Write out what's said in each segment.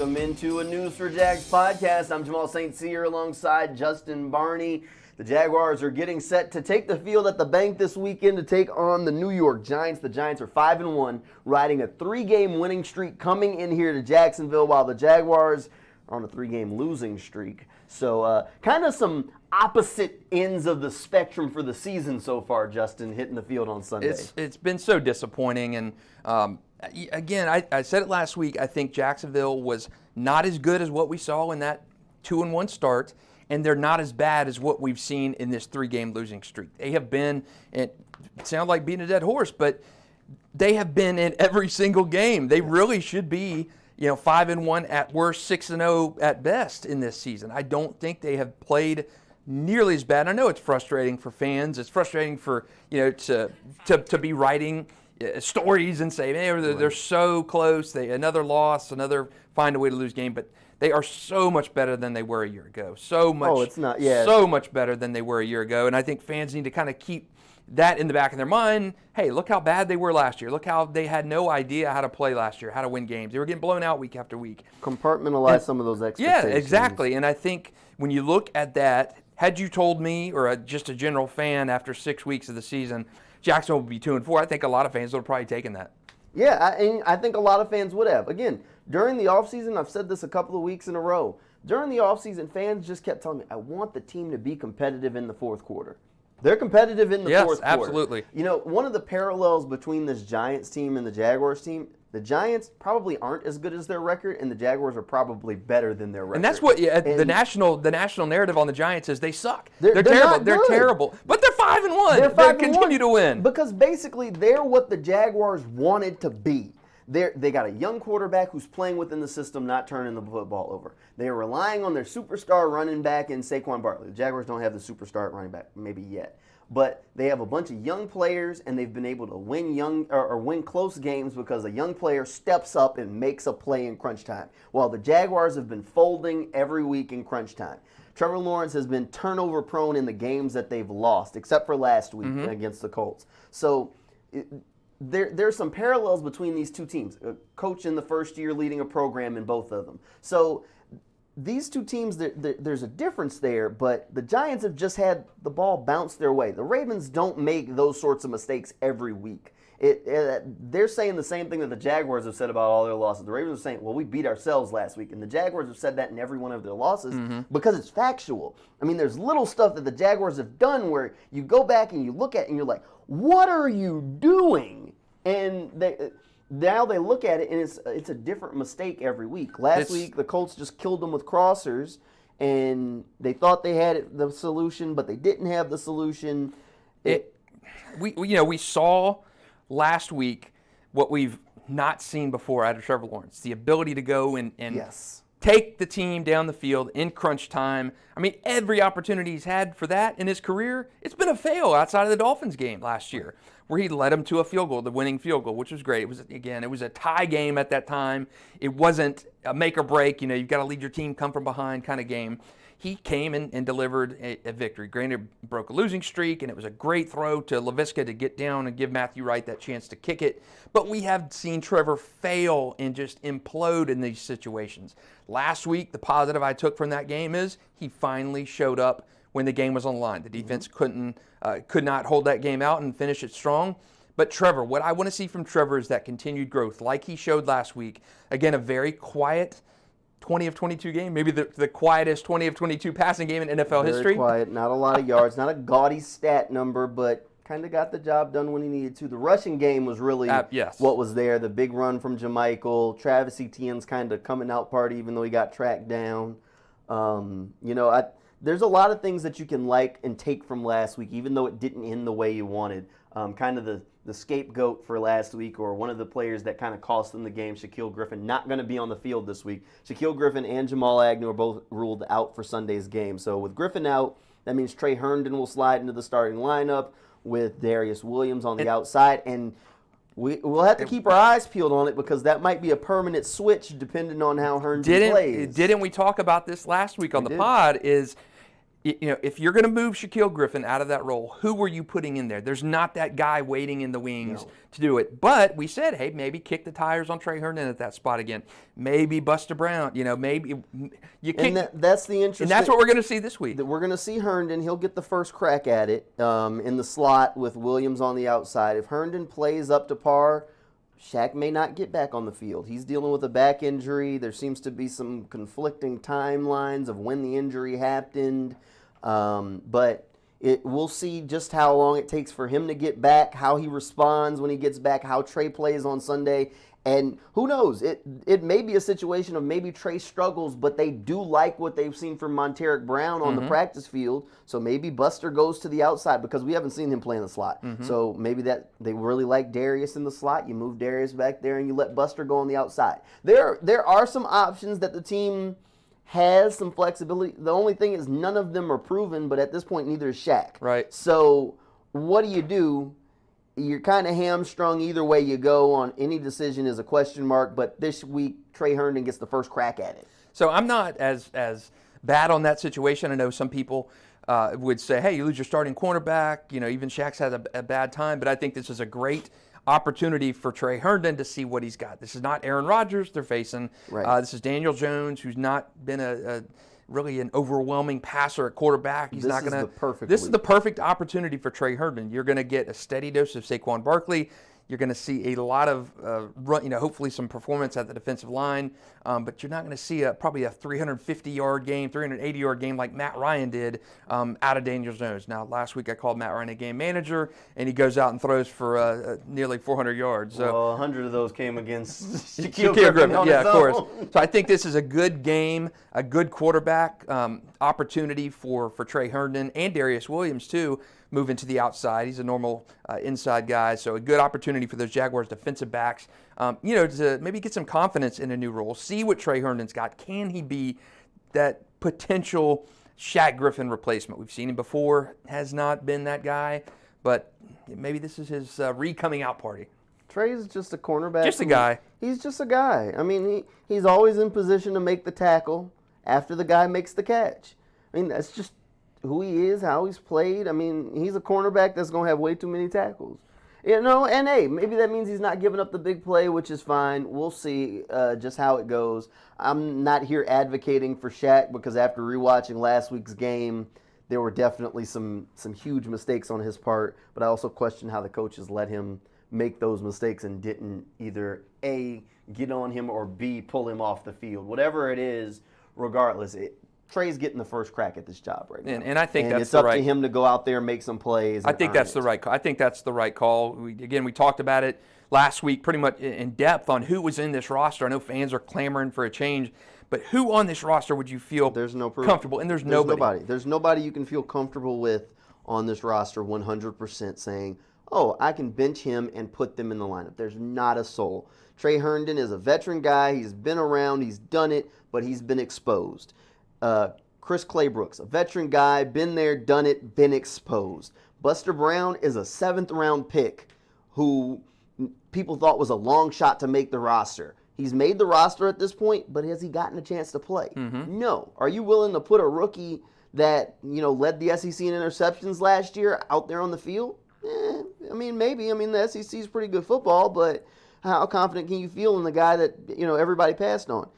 Welcome into a News4Jags podcast. I'm Jamal St. Cyr alongside Justin Barney. The Jaguars are getting set to take the field at the bank this weekend to take on the New York Giants. The Giants are 5-1, riding a 3-game winning streak coming in here to Jacksonville, while the Jaguars are on a 3-game losing streak. So kind of some opposite ends of the spectrum for the season so far, Justin, hitting the field on Sunday. It's been so disappointing. And again, I said it last week, I think Jacksonville was not as good as what we saw in that 2-1 start. And they're not as bad as what we've seen in this 3-game losing streak. They have been, it sounds like beating a dead horse, but they have been in every single game. They really should be, 5-1 at worst, 6-0 at best in this season. I don't think they have played nearly as bad. I know it's frustrating for fans. It's frustrating for, to be writing stories and say, man, they're so close. Another loss, another find a way to lose game, but they are so much better than they were a year ago. So much better than they were a year ago. And I think fans need to kind of keep that in the back of their mind. Hey, look how bad they were last year. Look how they had no idea how to play last year, how to win games. They were getting blown out week after week. Compartmentalize some of those expectations. Yeah, exactly. And I think when you look at that, had you told me or just a general fan after 6 weeks of the season, Jacksonville would be 2-4, I think a lot of fans would have probably taken that. Yeah, I think a lot of fans would have. Again, during the offseason, I've said this a couple of weeks in a row, during the offseason, fans just kept telling me, I want the team to be competitive in the fourth quarter. They're competitive in the fourth quarter. Yes, absolutely. One of the parallels between this Giants team and the Jaguars team, the Giants probably aren't as good as their record, and the Jaguars are probably better than their record. And that's what the national narrative on the Giants is they suck. They're terrible. They're terrible. But they're 5-1. They continue to win. Because basically they're what the Jaguars wanted to be. They got a young quarterback who's playing within the system, not turning the football over. They are relying on their superstar running back in Saquon Barkley. The Jaguars don't have the superstar running back maybe yet. But they have a bunch of young players, and they've been able to win close games because a young player steps up and makes a play in crunch time, while the Jaguars have been folding every week in crunch time. Trevor Lawrence has been turnover prone in the games that they've lost, except for last week against the Colts. So there's some parallels between these two teams. A coach in the first year leading a program in both of them. So these two teams, there's a difference there, but the Giants have just had the ball bounce their way. The Ravens don't make those sorts of mistakes every week. They're saying the same thing that the Jaguars have said about all their losses. The Ravens are saying, well, we beat ourselves last week, and the Jaguars have said that in every one of their losses because it's factual. I mean, there's little stuff that the Jaguars have done where you go back and you look at it and you're like, what are you doing? And now they look at it, and it's a different mistake every week. Last week, the Colts just killed them with crossers, and they thought they had the solution, but they didn't have the solution. We saw last week what we've not seen before out of Trevor Lawrence, the ability to go and take the team down the field in crunch time. I mean, every opportunity he's had for that in his career, it's been a fail outside of the Dolphins game last year, where he led them to a field goal, the winning field goal, which was great. It was a tie game at that time. It wasn't a make or break, you've got to lead your team, come from behind kind of game. He came and delivered a victory. Granted, broke a losing streak, and it was a great throw to Laviska to get down and give Matthew Wright that chance to kick it. But we have seen Trevor fail and just implode in these situations. Last week, the positive I took from that game is he finally showed up when the game was on the line. The defense could not hold that game out and finish it strong. But Trevor, what I want to see from Trevor is that continued growth, like he showed last week. Again, a very quiet 20 of 22 game, maybe the quietest 20 of 22 passing game in NFL history. Very quiet, not a lot of yards, not a gaudy stat number, but kind of got the job done when he needed to. The rushing game was really what was there. The big run from Jermichael, Travis Etienne's kind of coming out party, even though he got tracked down. There's a lot of things that you can like and take from last week, even though it didn't end the way you wanted. Kind of the scapegoat for last week, or one of the players that kind of cost them the game, Shaquille Griffin, not going to be on the field this week. Shaquille Griffin and Jamal Agnew are both ruled out for Sunday's game. So with Griffin out, that means Trey Herndon will slide into the starting lineup with Darius Williams on the outside. And we'll have to keep our eyes peeled on it, because that might be a permanent switch depending on how Herndon plays. Didn't we talk about this last week on the pod? Is if you're going to move Shaquille Griffin out of that role, who were you putting in there? There's not that guy waiting in the wings to do it. But we said, hey, maybe kick the tires on Trey Herndon at that spot again. Maybe Buster Brown. Maybe you kick. And that's the interesting. And that's what we're going to see this week. We're going to see Herndon. He'll get the first crack at it in the slot with Williams on the outside. If Herndon plays up to par, Shaq may not get back on the field. He's dealing with a back injury. There seems to be some conflicting timelines of when the injury happened. But we'll see just how long it takes for him to get back, how he responds when he gets back, how Trey plays on Sunday. And who knows? It may be a situation of maybe Trey struggles, but they do like what they've seen from Monteric Brown on the practice field. So maybe Buster goes to the outside because we haven't seen him play in the slot. So maybe that they really like Darius in the slot. You move Darius back there and you let Buster go on the outside. There are some options that the team has some flexibility. The only thing is none of them are proven, but at this point neither is Shaq. Right. So what do? You're kind of hamstrung either way you go on any decision is a question mark, but this week Trey Herndon gets the first crack at it. So I'm not as bad on that situation. I know some people would say, hey, you lose your starting cornerback. Even Shaq's had a bad time, but I think this is a great opportunity for Trey Herndon to see what he's got. This is not Aaron Rodgers they're facing. Right. This is Daniel Jones, who's not been really an overwhelming passer at quarterback. This is the perfect opportunity for Trey Herndon. You're going to get a steady dose of Saquon Barkley. You're going to see a lot of hopefully some performance at the defensive line, but you're not going to see probably a 350-yard game, 380-yard game like Matt Ryan did out of Daniel Jones. Now, last week I called Matt Ryan a game manager, and he goes out and throws for nearly 400 yards. So 100 of those came against Shaquille Griffin. Yeah, of course. So I think this is a good game, a good quarterback opportunity for Trey Herndon and Darius Williams too. Moving to the outside. He's a normal inside guy, so a good opportunity for those Jaguars defensive backs, to maybe get some confidence in a new role, see what Trey Herndon's got. Can he be that potential Shaq Griffin replacement? We've seen him before, has not been that guy, but maybe this is his re-coming out party. Trey's just a cornerback. Just a guy. He's just a guy. I mean, he's always in position to make the tackle after the guy makes the catch. I mean, that's just who he is, how he's played. I mean, he's a cornerback that's going to have way too many tackles. And hey, maybe that means he's not giving up the big play, which is fine. We'll see just how it goes. I'm not here advocating for Shaq because after rewatching last week's game, there were definitely some huge mistakes on his part, but I also question how the coaches let him make those mistakes and didn't either A, get on him, or B, pull him off the field. Whatever it is, regardless, Trey's getting the first crack at this job right now. And I think that's it's up to him to go out there and make some plays. I think that's the right call. I think that's the right call. We talked about it last week pretty much in depth on who was in this roster. I know fans are clamoring for a change, but who on this roster would you feel comfortable? And there's nobody. There's nobody you can feel comfortable with on this roster 100% saying, oh, I can bench him and put them in the lineup. There's not a soul. Trey Herndon is a veteran guy. He's been around. He's done it, but he's been exposed. Chris Claybrooks, a veteran guy, been there, done it, been exposed. Buster Brown is a 7th-round pick who people thought was a long shot to make the roster. He's made the roster at this point, but has he gotten a chance to play? No. Are you willing to put a rookie that led the SEC in interceptions last year out there on the field? I mean, maybe. I mean, the SEC is pretty good football, but how confident can you feel in the guy that everybody passed on?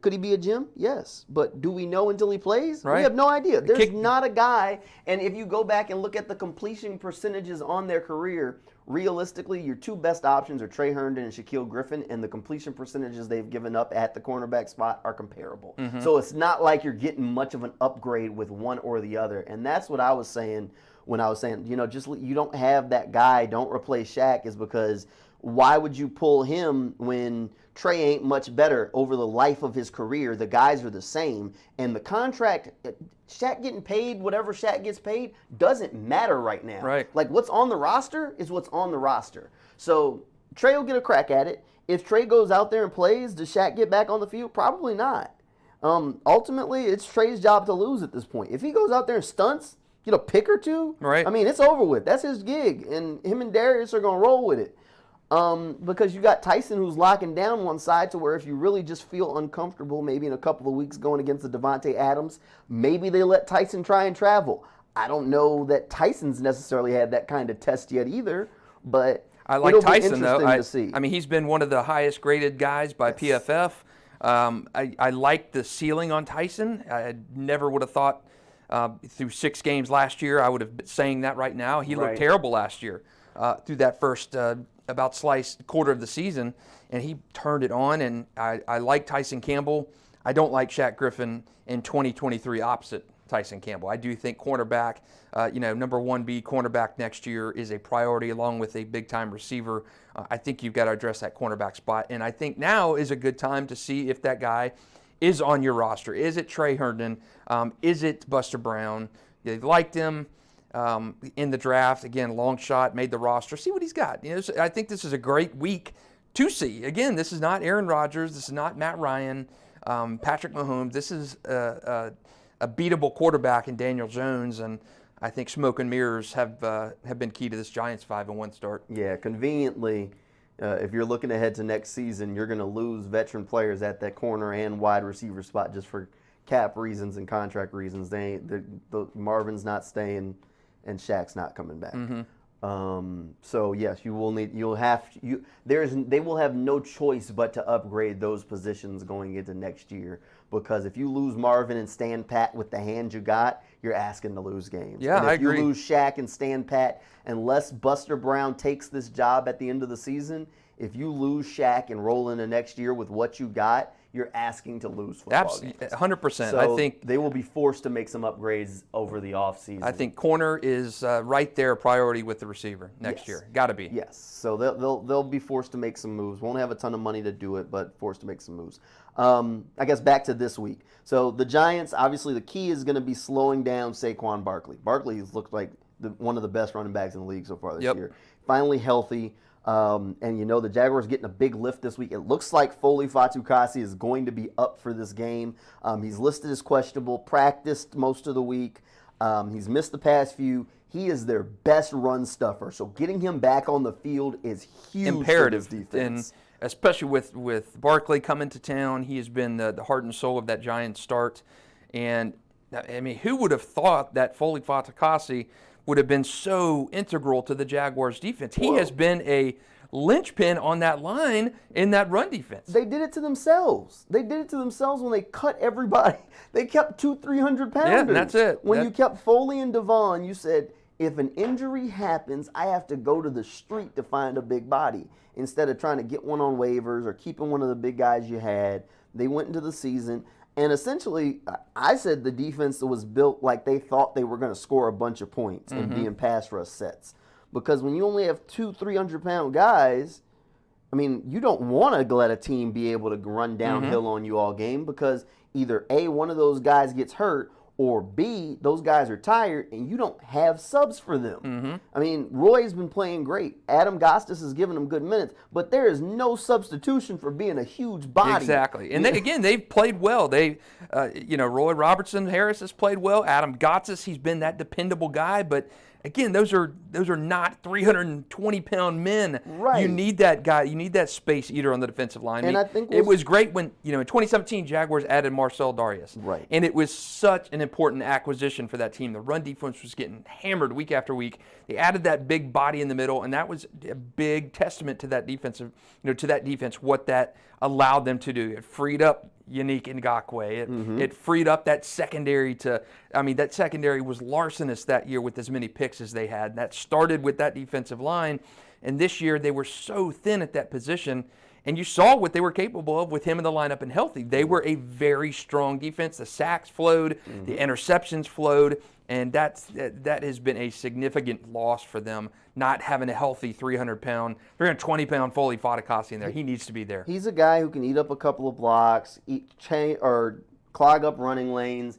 Could he be a gem? Yes. But do we know until he plays? Right. We have no idea. There's not a guy. And if you go back and look at the completion percentages on their career, realistically, your two best options are Trey Herndon and Shaquille Griffin, and the completion percentages they've given up at the cornerback spot are comparable. So it's not like you're getting much of an upgrade with one or the other. And that's what I was saying when I was saying, just you don't have that guy, don't replace Shaq, is because why would you pull him when Trey ain't much better over the life of his career? The guys are the same. And the contract, Shaq getting paid, whatever Shaq gets paid, doesn't matter right now. Right. Like, what's on the roster is what's on the roster. So Trey will get a crack at it. If Trey goes out there and plays, does Shaq get back on the field? Probably not. Ultimately, it's Trey's job to lose at this point. If he goes out there and stunts, pick or two, right. I mean, it's over with. That's his gig. And him and Darius are going to roll with it. Because you got Tyson who's locking down one side to where if you really just feel uncomfortable, maybe in a couple of weeks going against the Devontae Adams, maybe they let Tyson try and travel. I don't know that Tyson's necessarily had that kind of test yet either, but I like it'll Tyson, be interesting though. to see. I mean, he's been one of the highest graded guys by PFF. I like the ceiling on Tyson. I never would have thought through 6 games last year I would have been saying that right now. He looked terrible last year through that first about sliced quarter of the season, and he turned it on, and I like Tyson Campbell. I don't like Shaq Griffin in 2023 opposite Tyson Campbell. I do think cornerback, number 1B cornerback next year is a priority along with a big-time receiver. I think you've got to address that cornerback spot, and I think now is a good time to see if that guy is on your roster. Is it Trey Herndon? Is it Buster Brown? They liked him in the draft. Again, long shot, made the roster. See what he's got. I think this is a great week to see. Again, this is not Aaron Rodgers. This is not Matt Ryan, Patrick Mahomes. This is a beatable quarterback in Daniel Jones, and I think smoke and mirrors have been key to this Giants 5-1 start. Yeah, conveniently, if you're looking ahead to next season, you're going to lose veteran players at that corner and wide receiver spot just for cap reasons and contract reasons. The Marvin's not staying, and Shaq's not coming back. So yes, they will have no choice but to upgrade those positions going into next year, because if you lose Marvin and stand pat with the hand you got, you're asking to lose games. Yeah, and if I agree. you lose Shaq and stand pat, unless Buster Brown takes this job at the end of the season, if you lose Shaq and roll into next year with what you got, you're asking to lose football games. 100%. So I think they will be forced to make some upgrades over the offseason. I think corner is right there, a priority with the receiver next year. Got to be. Yes. So they'll be forced to make some moves. Won't have a ton of money to do it, but forced to make some moves. I guess back to this week. So the Giants, obviously the key is going to be slowing down Saquon Barkley. Barkley has looked like one of the best running backs in the league so far this year. Finally healthy. And the Jaguars getting a big lift this week. It looks like Foley Fatukasi is going to be up for this game. He's listed as questionable, practiced most of the week. He's missed the past few. He is their best run stuffer. So getting him back on the field is huge. Imperative. For this defense. And especially with Barkley coming to town, he has been the heart and soul of that Giants start. And, I mean, who would have thought that Foley Fatukasi would have been so integral to the Jaguars defense? He has been a linchpin on that line in that run defense. They did it to themselves. They did it to themselves when they cut everybody. They kept 300 pounders. Yeah, that's it. When you kept Foley and Devon, you said, if an injury happens, I have to go to the street to find a big body instead of trying to get one on waivers or keeping one of the big guys you had. They went into the season. And essentially, I said the defense was built like they thought they were going to score a bunch of points and be in pass rush sets. Because when you only have 2 300-pound guys, I mean, you don't want to let a team be able to run downhill on you all game, because either A, one of those guys gets hurt, or B, those guys are tired and you don't have subs for them. I mean, Roy's been playing great. Adam Gostis has given him good minutes, but there is no substitution for being a huge body. Exactly. And they've played well. Roy Robertson Harris has played well. Adam Gostis, he's been that dependable guy, but again, those are not 320-pound men. Right. You need that guy. You need that space eater on the defensive line. And I think it was great when, in 2017, Jaguars added Marcel Darius. Right. And it was such an important acquisition for that team. The run defense was getting hammered week after week. They added that big body in the middle, and that was a big testament to that defense, what that allowed them to do. It freed up Yannick Ngakoue. It freed up that secondary that secondary was larcenous that year with as many picks as they had. That started with that defensive line, and this year they were so thin at that position, and you saw what they were capable of with him in the lineup and healthy. They were a very strong defense. The sacks flowed, the interceptions flowed, and that has been a significant loss for them, not having a healthy 320-pound Foley Fatukasi in there. He needs to be there. He's a guy who can eat up a couple of blocks, clog up running lanes.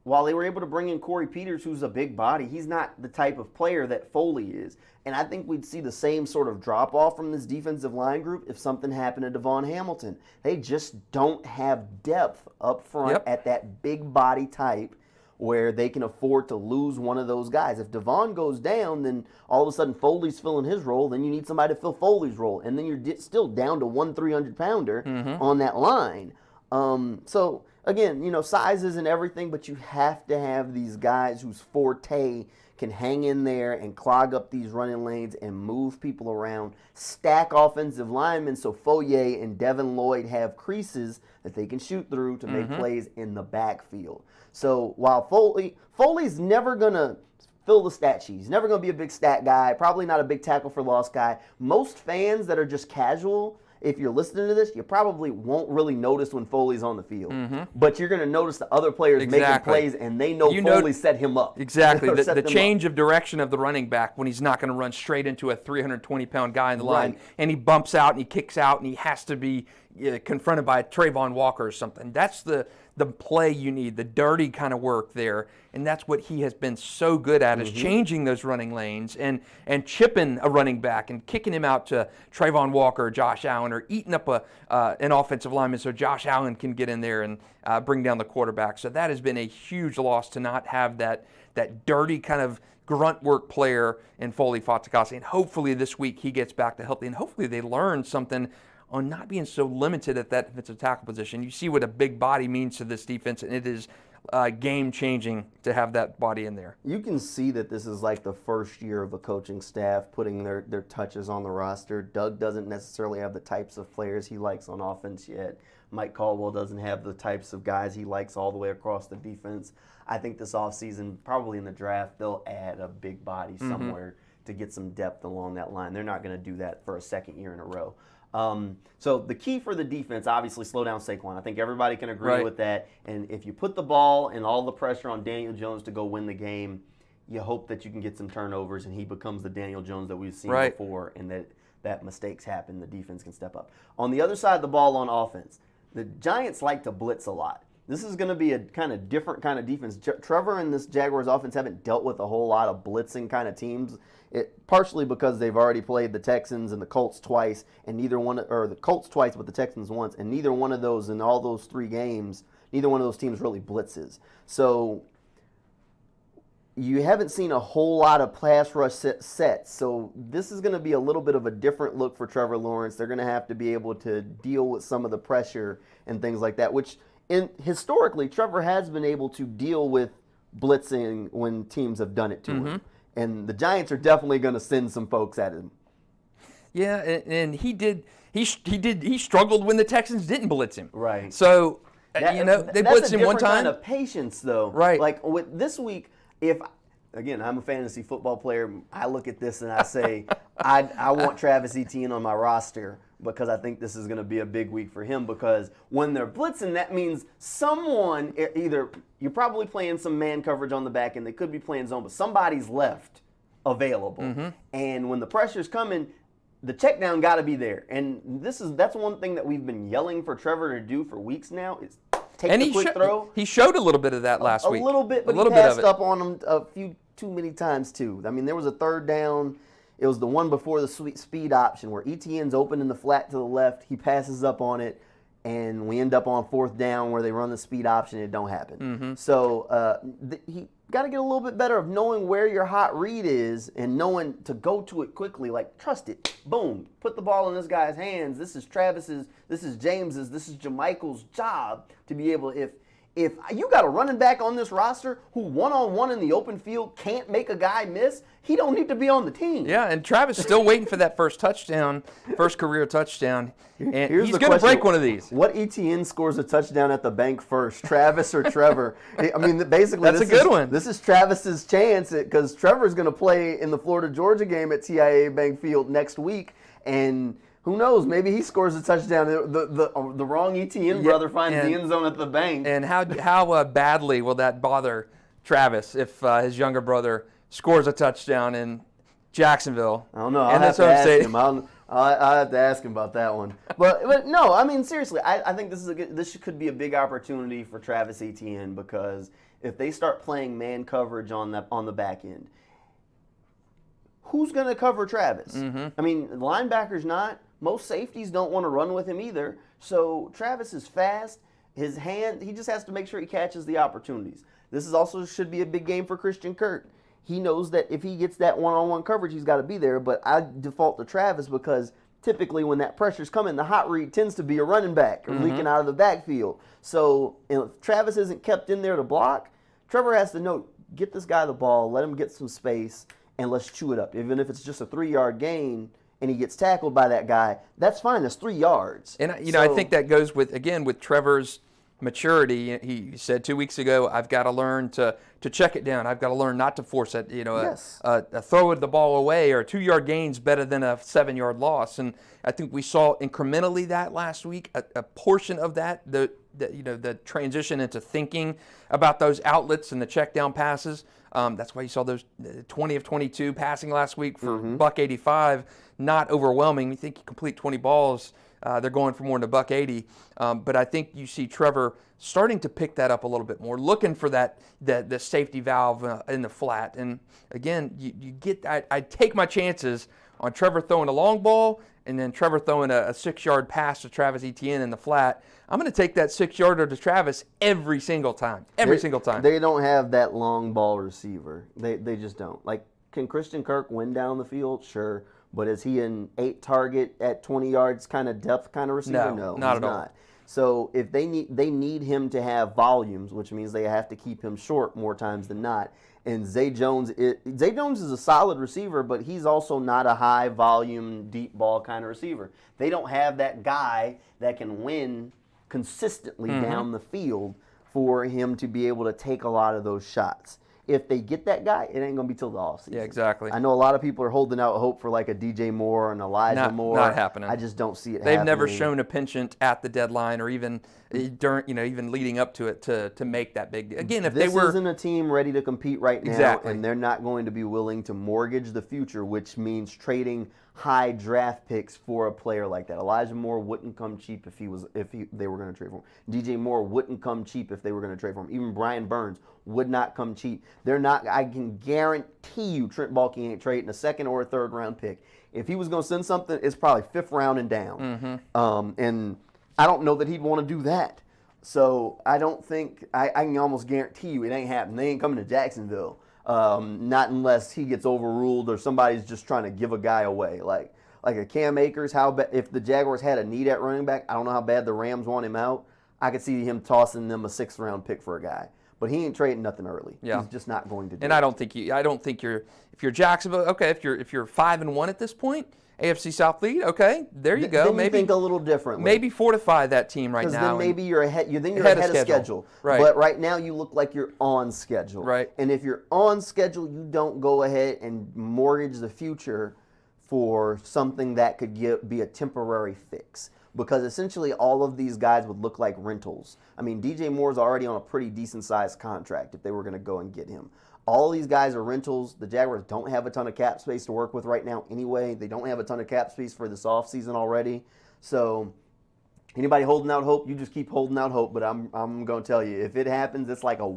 While they were able to bring in Corey Peters, who's a big body, he's not the type of player that Foley is. And I think we'd see the same sort of drop-off from this defensive line group if something happened to Devon Hamilton. They just don't have depth up front at that big body type where they can afford to lose one of those guys. If Devon goes down, then all of a sudden Foley's filling his role. Then you need somebody to fill Foley's role. And then you're still down to one 300-pounder on that line. So, again, size isn't everything, but you have to have these guys whose forte can hang in there and clog up these running lanes and move people around, stack offensive linemen so Foye and Devin Lloyd have creases that they can shoot through to make plays in the backfield. So while Foley's never going to fill the stat sheet, he's never going to be a big stat guy, probably not a big tackle for loss guy. Most fans that are just casual, if you're listening to this, you probably won't really notice when Foley's on the field. But you're going to notice the other players making plays, and they know Foley set him up. Exactly. The change of direction of the running back when he's not going to run straight into a 320-pound guy in the line, and he bumps out and he kicks out and he has to be confronted by Trayvon Walker or something. That's the play you need, the dirty kind of work there. And that's what he has been so good at, is changing those running lanes and chipping a running back and kicking him out to Trayvon Walker or Josh Allen, or eating up an offensive lineman so Josh Allen can get in there and bring down the quarterback. So that has been a huge loss to not have that dirty kind of grunt work player in Foley Fatukasi. And hopefully this week he gets back to healthy, and hopefully they learn something on not being so limited at that defensive tackle position. You see what a big body means to this defense, and it is game-changing to have that body in there. You can see that this is like the first year of a coaching staff putting their touches on the roster. Doug doesn't necessarily have the types of players he likes on offense yet. Mike Caldwell doesn't have the types of guys he likes all the way across the defense. I think this offseason, probably in the draft, they'll add a big body somewhere to get some depth along that line. They're not going to do that for a second year in a row. So the key for the defense, obviously, slow down Saquon. I think everybody can agree with that. And if you put the ball and all the pressure on Daniel Jones to go win the game, you hope that you can get some turnovers and he becomes the Daniel Jones that we've seen before, and that mistakes happen, the defense can step up. On the other side of the ball on offense, the Giants like to blitz a lot. This is going to be a kind of different kind of defense. Trevor and this Jaguars offense haven't dealt with a whole lot of blitzing kind of teams. Partially because they've already played the Texans and the Colts twice, and the Colts twice, but the Texans once, and neither one of those in all those 3 games, neither one of those teams really blitzes. So you haven't seen a whole lot of pass rush sets. So this is going to be a little bit of a different look for Trevor Lawrence. They're going to have to be able to deal with some of the pressure and things like that, which historically Trevor has been able to deal with blitzing when teams have done it to him. And the Giants are definitely going to send some folks at him. Yeah, and he did. He struggled when the Texans didn't blitz him. Right. So they blitzed him one time. That's a different kind of patience, though. Right. Like with this week, again, I'm a fantasy football player. I look at this and I say, I want Travis Etienne on my roster because I think this is going to be a big week for him, because when they're blitzing, that means someone, either you're probably playing some man coverage on the back end, they could be playing zone, but somebody's left available. And when the pressure's coming, the check down got to be there. And that's one thing that we've been yelling for Trevor to do for weeks now, is take the quick throw. He showed a little bit of that last week. A little bit, but he passed up on him a few too many times too. I mean, there was a third down. It was the one before the speed option where Etienne's open in the flat to the left. He passes up on it, and we end up on 4th down where they run the speed option. It don't happen. So he got to get a little bit better of knowing where your hot read is and knowing to go to it quickly. Like, trust it. Boom. Put the ball in this guy's hands. This is Travis's. This is James's. This is Jamichael's job to be able to, if you got a running back on this roster who one-on-one in the open field can't make a guy miss, he don't need to be on the team. Yeah, and Travis is still waiting for that first career touchdown. And he's going to break one of these. What Etienne scores a touchdown at the bank first, Travis or Trevor? I mean, basically, that's a good one. This is Travis's chance, because Trevor's going to play in the Florida-Georgia game at TIAA Bank Field next week, and who knows? Maybe he scores a touchdown. The wrong Etienne brother finds the end zone at the bank. And how badly will that bother Travis if his younger brother scores a touchdown in Jacksonville? I don't know. I'll have to ask him. I'll have to ask him about that one. But no, I mean, seriously, I think this could be a big opportunity for Travis Etienne, because if they start playing man coverage on the back end, who's going to cover Travis? I mean, linebackers not. Most safeties don't want to run with him either. So Travis is fast. His hand, he just has to make sure he catches the opportunities. This is also should be a big game for Christian Kirk. He knows that if he gets that one-on-one coverage, he's got to be there. But I default to Travis because typically when that pressure's coming, the hot read tends to be a running back or leaking out of the backfield. So if Travis isn't kept in there to block, Trevor has to know, get this guy the ball, let him get some space, and let's chew it up. Even if it's just a 3-yard gain and he gets tackled by that guy, that's fine. That's 3 yards. And I think that goes with Trevor's maturity. He said 2 weeks ago, I've got to learn to check it down. I've got to learn not to force it. A throw the ball away or a 2-yard gain's better than a 7-yard loss. And I think we saw incrementally that last week. A portion of that, the transition into thinking about those outlets and the check down passes. That's why you saw those 20 of 22 passing last week for $185. Not overwhelming. You think you complete 20 balls. They're going for more than $180, but I think you see Trevor starting to pick that up a little bit more, looking for the safety valve in the flat. And again, you get I take my chances on Trevor throwing a long ball and then Trevor throwing a 6-yard pass to Travis Etienne in the flat. I'm going to take that 6-yarder to Travis every single time. Single time. They don't have that long ball receiver. They just don't. Like, can Christian Kirk win down the field? Sure. But is he an 8-target at 20 yards kind of depth kind of receiver? No, not at all. So if they need him to have volumes, which means they have to keep him short more times than not. And Zay Jones is a solid receiver, but he's also not a high volume, deep ball kind of receiver. They don't have that guy that can win consistently down the field for him to be able to take a lot of those shots. If they get that guy, it ain't going to be till the offseason. Yeah, exactly. I know a lot of people are holding out hope for like a DJ Moore and Elijah Moore. Not happening. I just don't see it They've happening. never shown a penchant at the deadline or even during, even leading up to it to make that big. Again, if this they were isn't a team ready to compete right now, exactly, and they're not going to be willing to mortgage the future, which means trading high draft picks for a player like that. Elijah Moore wouldn't come cheap if they were going to trade for him. DJ Moore wouldn't come cheap if they were going to trade for him. Even Brian Burns would not come cheap. They're not. I can guarantee you, Trent Baalke ain't trading a 2nd or a 3rd round pick. If he was going to send something, it's probably 5th round and down. And I don't know that he'd want to do that. So I don't think I can almost guarantee you it ain't happening. They ain't coming to Jacksonville. Not unless he gets overruled or somebody's just trying to give a guy away. Like a Cam Akers, if the Jaguars had a need at running back, I don't know how bad the Rams want him out. I could see him tossing them a 6th round pick for a guy. But he ain't trading nothing early. Yeah. He's just not going to do it. And I don't think if you're Jacksonville, okay, if you're 5-1 at this point, AFC South lead, okay, there you go. Then maybe you think a little differently. Maybe fortify that team right now. Because then maybe you're ahead. You're ahead of schedule. Right. But right now you look like you're on schedule. Right. And if you're on schedule, you don't go ahead and mortgage the future for something that could be a temporary fix. Because essentially all of these guys would look like rentals. I mean, DJ Moore's already on a pretty decent-sized contract if they were going to go and get him. All these guys are rentals. The Jaguars don't have a ton of cap space to work with right now anyway. They don't have a ton of cap space for this offseason already. So anybody holding out hope, you just keep holding out hope. But I'm going to tell you, if it happens, it's like a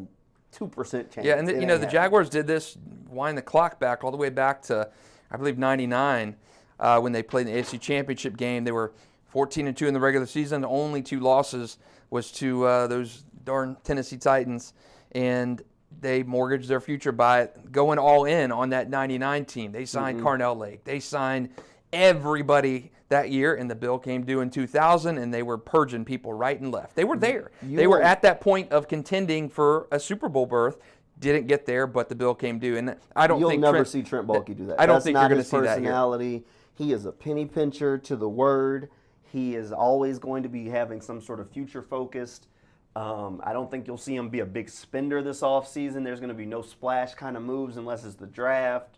2% chance. Yeah, and the Jaguars did this, wind the clock back all the way back to, I believe, 99 when they played in the AFC Championship game. They were 14-2 in the regular season. The only 2 losses was to those darn Tennessee Titans. And they mortgaged their future by going all in on that 99 team. They signed Carnell Lake. They signed everybody that year, and the bill came due in 2000, and they were purging people right and left. They were there. They were at that point of contending for a Super Bowl berth. Didn't get there, but the bill came due. And I don't think you'll never see Trent Baalke do that. I don't think you're going to see that here. Personality. He is a penny pincher to the word. He is always going to be having some sort of future-focused. I don't think you'll see him be a big spender this offseason. There's going to be no splash kind of moves unless it's the draft.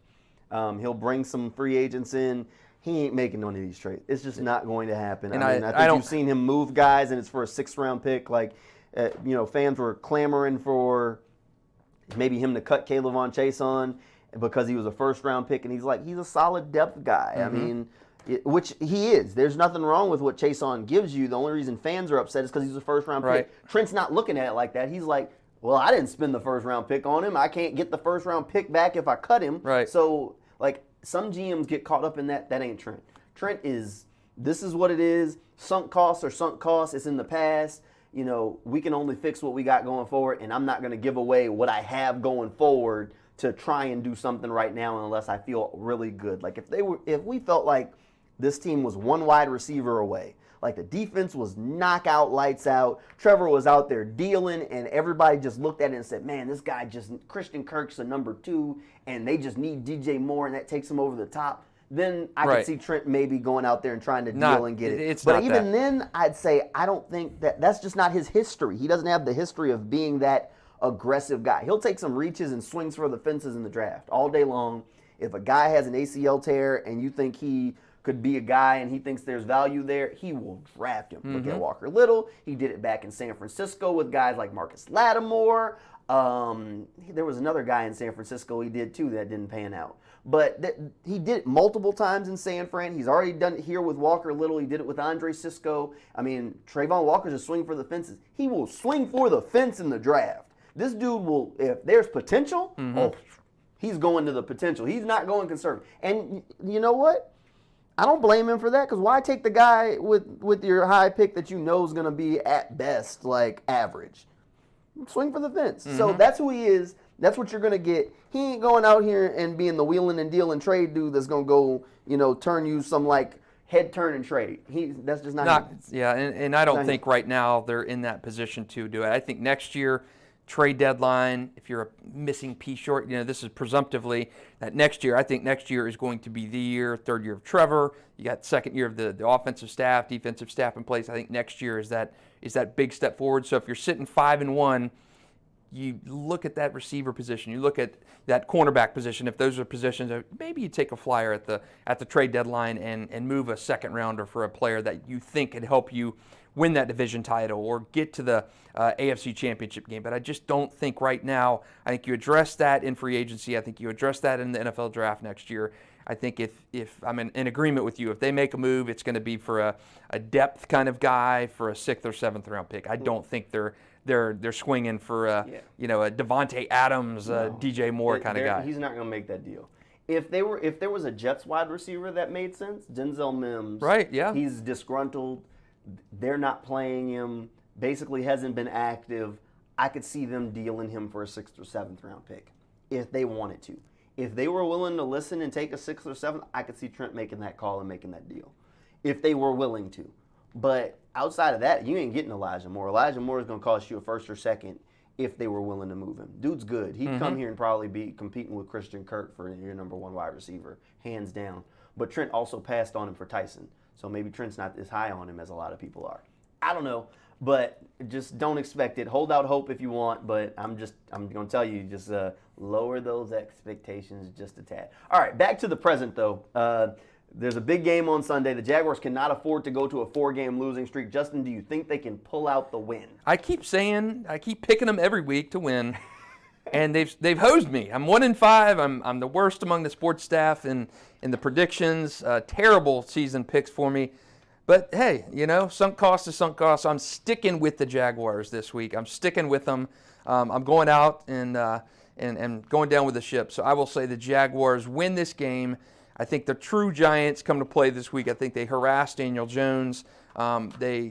He'll bring some free agents in. He ain't making none of these trades. It's just not going to happen. I think you've seen him move guys, and it's for a 6th-round pick. Fans were clamoring for maybe him to cut Kayvon Chase on because he was a 1st-round pick, and he's a solid depth guy. I mean, which he is. There's nothing wrong with what Chason gives you. The only reason fans are upset is because he's a 1st-round pick. Trent's not looking at it like that. He's like, well, I didn't spend the 1st-round pick on him. I can't get the 1st-round pick back if I cut him. Right. So, some GMs get caught up in that. That ain't Trent. Trent is, this is what it is. Sunk costs are sunk costs. It's in the past. we can only fix what we got going forward, and I'm not going to give away what I have going forward to try and do something right now unless I feel really good. Like if we felt like this team was one wide receiver away, like the defense was knockout lights out, Trevor was out there dealing, and everybody just looked at it and said, man, this guy Christian Kirk's a number 2, and they just need DJ Moore, and that takes him over the top. Then I could see Trent maybe going out there and trying to deal and get it. But even then, I'd say I don't think that's just not his history. He doesn't have the history of being that aggressive guy. He'll take some reaches and swings for the fences in the draft all day long. If a guy has an ACL tear and you think he could be a guy and he thinks there's value there, he will draft him. Look at Walker Little. He did it back in San Francisco with guys like Marcus Lattimore. There was another guy in San Francisco he did too that didn't pan out. But he did it multiple times in San Fran. He's already done it here with Walker Little. He did it with Andre Cisco. I mean, Trayvon Walker's a swing for the fences. He will swing for the fence in the draft. This dude will, if there's potential, he's going to the potential. He's not going conservative. And you know what? I don't blame him for that, because why take the guy with your high pick that you know is going to be at best like average? Swing for the fence. So that's who he is. That's what you're going to get. He ain't going out here and being the wheeling and dealing trade dude that's going to go, turn you some like head turn and trade. That's just not him. Yeah, and I don't think right now they're in that position to do it. I think next year, trade deadline, if you're a missing piece short, this is presumptively that next year. I think next year is going to be the year, third year of Trevor. You got second year of the offensive staff, defensive staff in place. I think next year is that big step forward. So if you're sitting 5-1, you look at that receiver position, you look at that cornerback position. If those are positions, maybe you take a flyer at the trade deadline and move a second rounder for a player that you think could help you win that division title or get to the AFC Championship game. But I just don't think right now. I think you address that in free agency. I think you address that in the NFL draft next year. I think if I'm in agreement with you, if they make a move, it's going to be for a depth kind of guy for a 6th or 7th round pick. I don't think they're swinging for a Devontae Adams, DJ Moore kind of guy. He's not going to make that deal. If there was a Jets wide receiver that made sense, Denzel Mims. Right. Yeah. He's disgruntled. They're not playing him. Basically, hasn't been active. I could see them dealing him for a 6th or 7th round pick if they wanted to. If they were willing to listen and take a 6th or 7th, I could see Trent making that call and making that deal. If they were willing to. But outside of that, you ain't getting Elijah Moore. Elijah Moore is going to cost you a 1st or 2nd if they were willing to move him. Dude's good. He'd come here and probably be competing with Christian Kirk for your number 1 wide receiver, hands down. But Trent also passed on him for Tyson. So maybe Trent's not as high on him as a lot of people are. I don't know. But just don't expect it. Hold out hope if you want, but I'm going to tell you, just lower those expectations just a tad. All right, back to the present, though. There's a big game on Sunday. The Jaguars cannot afford to go to a 4-game losing streak. Justin, do you think they can pull out the win? I keep picking them every week to win, and they've hosed me. I'm 1-5. I'm the worst among the sports staff in the predictions. Terrible season picks for me. But hey, sunk cost is sunk cost. I'm sticking with the Jaguars this week. I'm sticking with them. I'm going out and going down with the ship. So I will say the Jaguars win this game. I think the true Giants come to play this week. I think they harass Daniel Jones. Saquon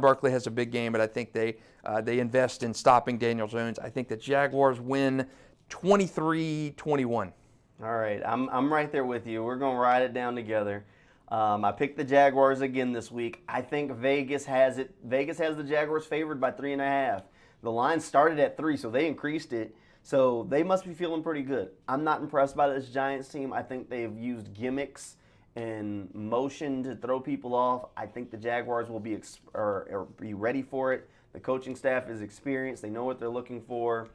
Barkley has a big game, but I think they invest in stopping Daniel Jones. I think the Jaguars win 23-21. All right, I'm right there with you. We're going to ride it down together. I picked the Jaguars again this week. I think Vegas has it. Vegas has the Jaguars favored by 3.5. The line started at 3, so they increased it. So they must be feeling pretty good. I'm not impressed by this Giants team. I think they've used gimmicks and motion to throw people off. I think the Jaguars will be ready for it. The coaching staff is experienced. They know what they're looking for.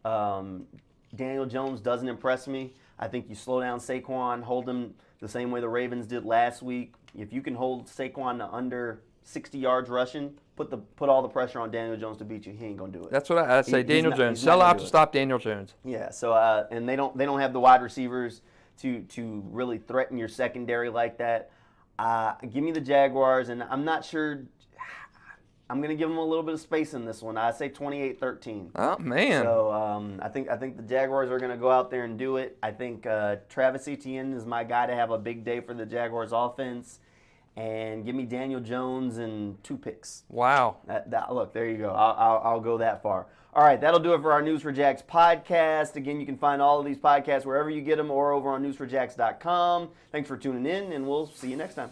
Daniel Jones doesn't impress me. I think you slow down Saquon, hold him the same way the Ravens did last week. If you can hold Saquon to under 60 yards rushing, put all the pressure on Daniel Jones to beat you. He ain't gonna do it. That's what I say. Daniel Jones, sell out to stop Daniel Jones. Yeah. So and they don't have the wide receivers to really threaten your secondary like that. Give me the Jaguars, and I'm not sure. I'm going to give them a little bit of space in this one. I say 28-13. Oh, man. So I think the Jaguars are going to go out there and do it. I think Travis Etienne is my guy to have a big day for the Jaguars offense. and give me Daniel Jones and 2 picks. Wow. Look, there you go. I'll go that far. All right, that'll do it for our News4Jags podcast. Again, you can find all of these podcasts wherever you get them or over on news4jags.com. Thanks for tuning in, and we'll see you next time.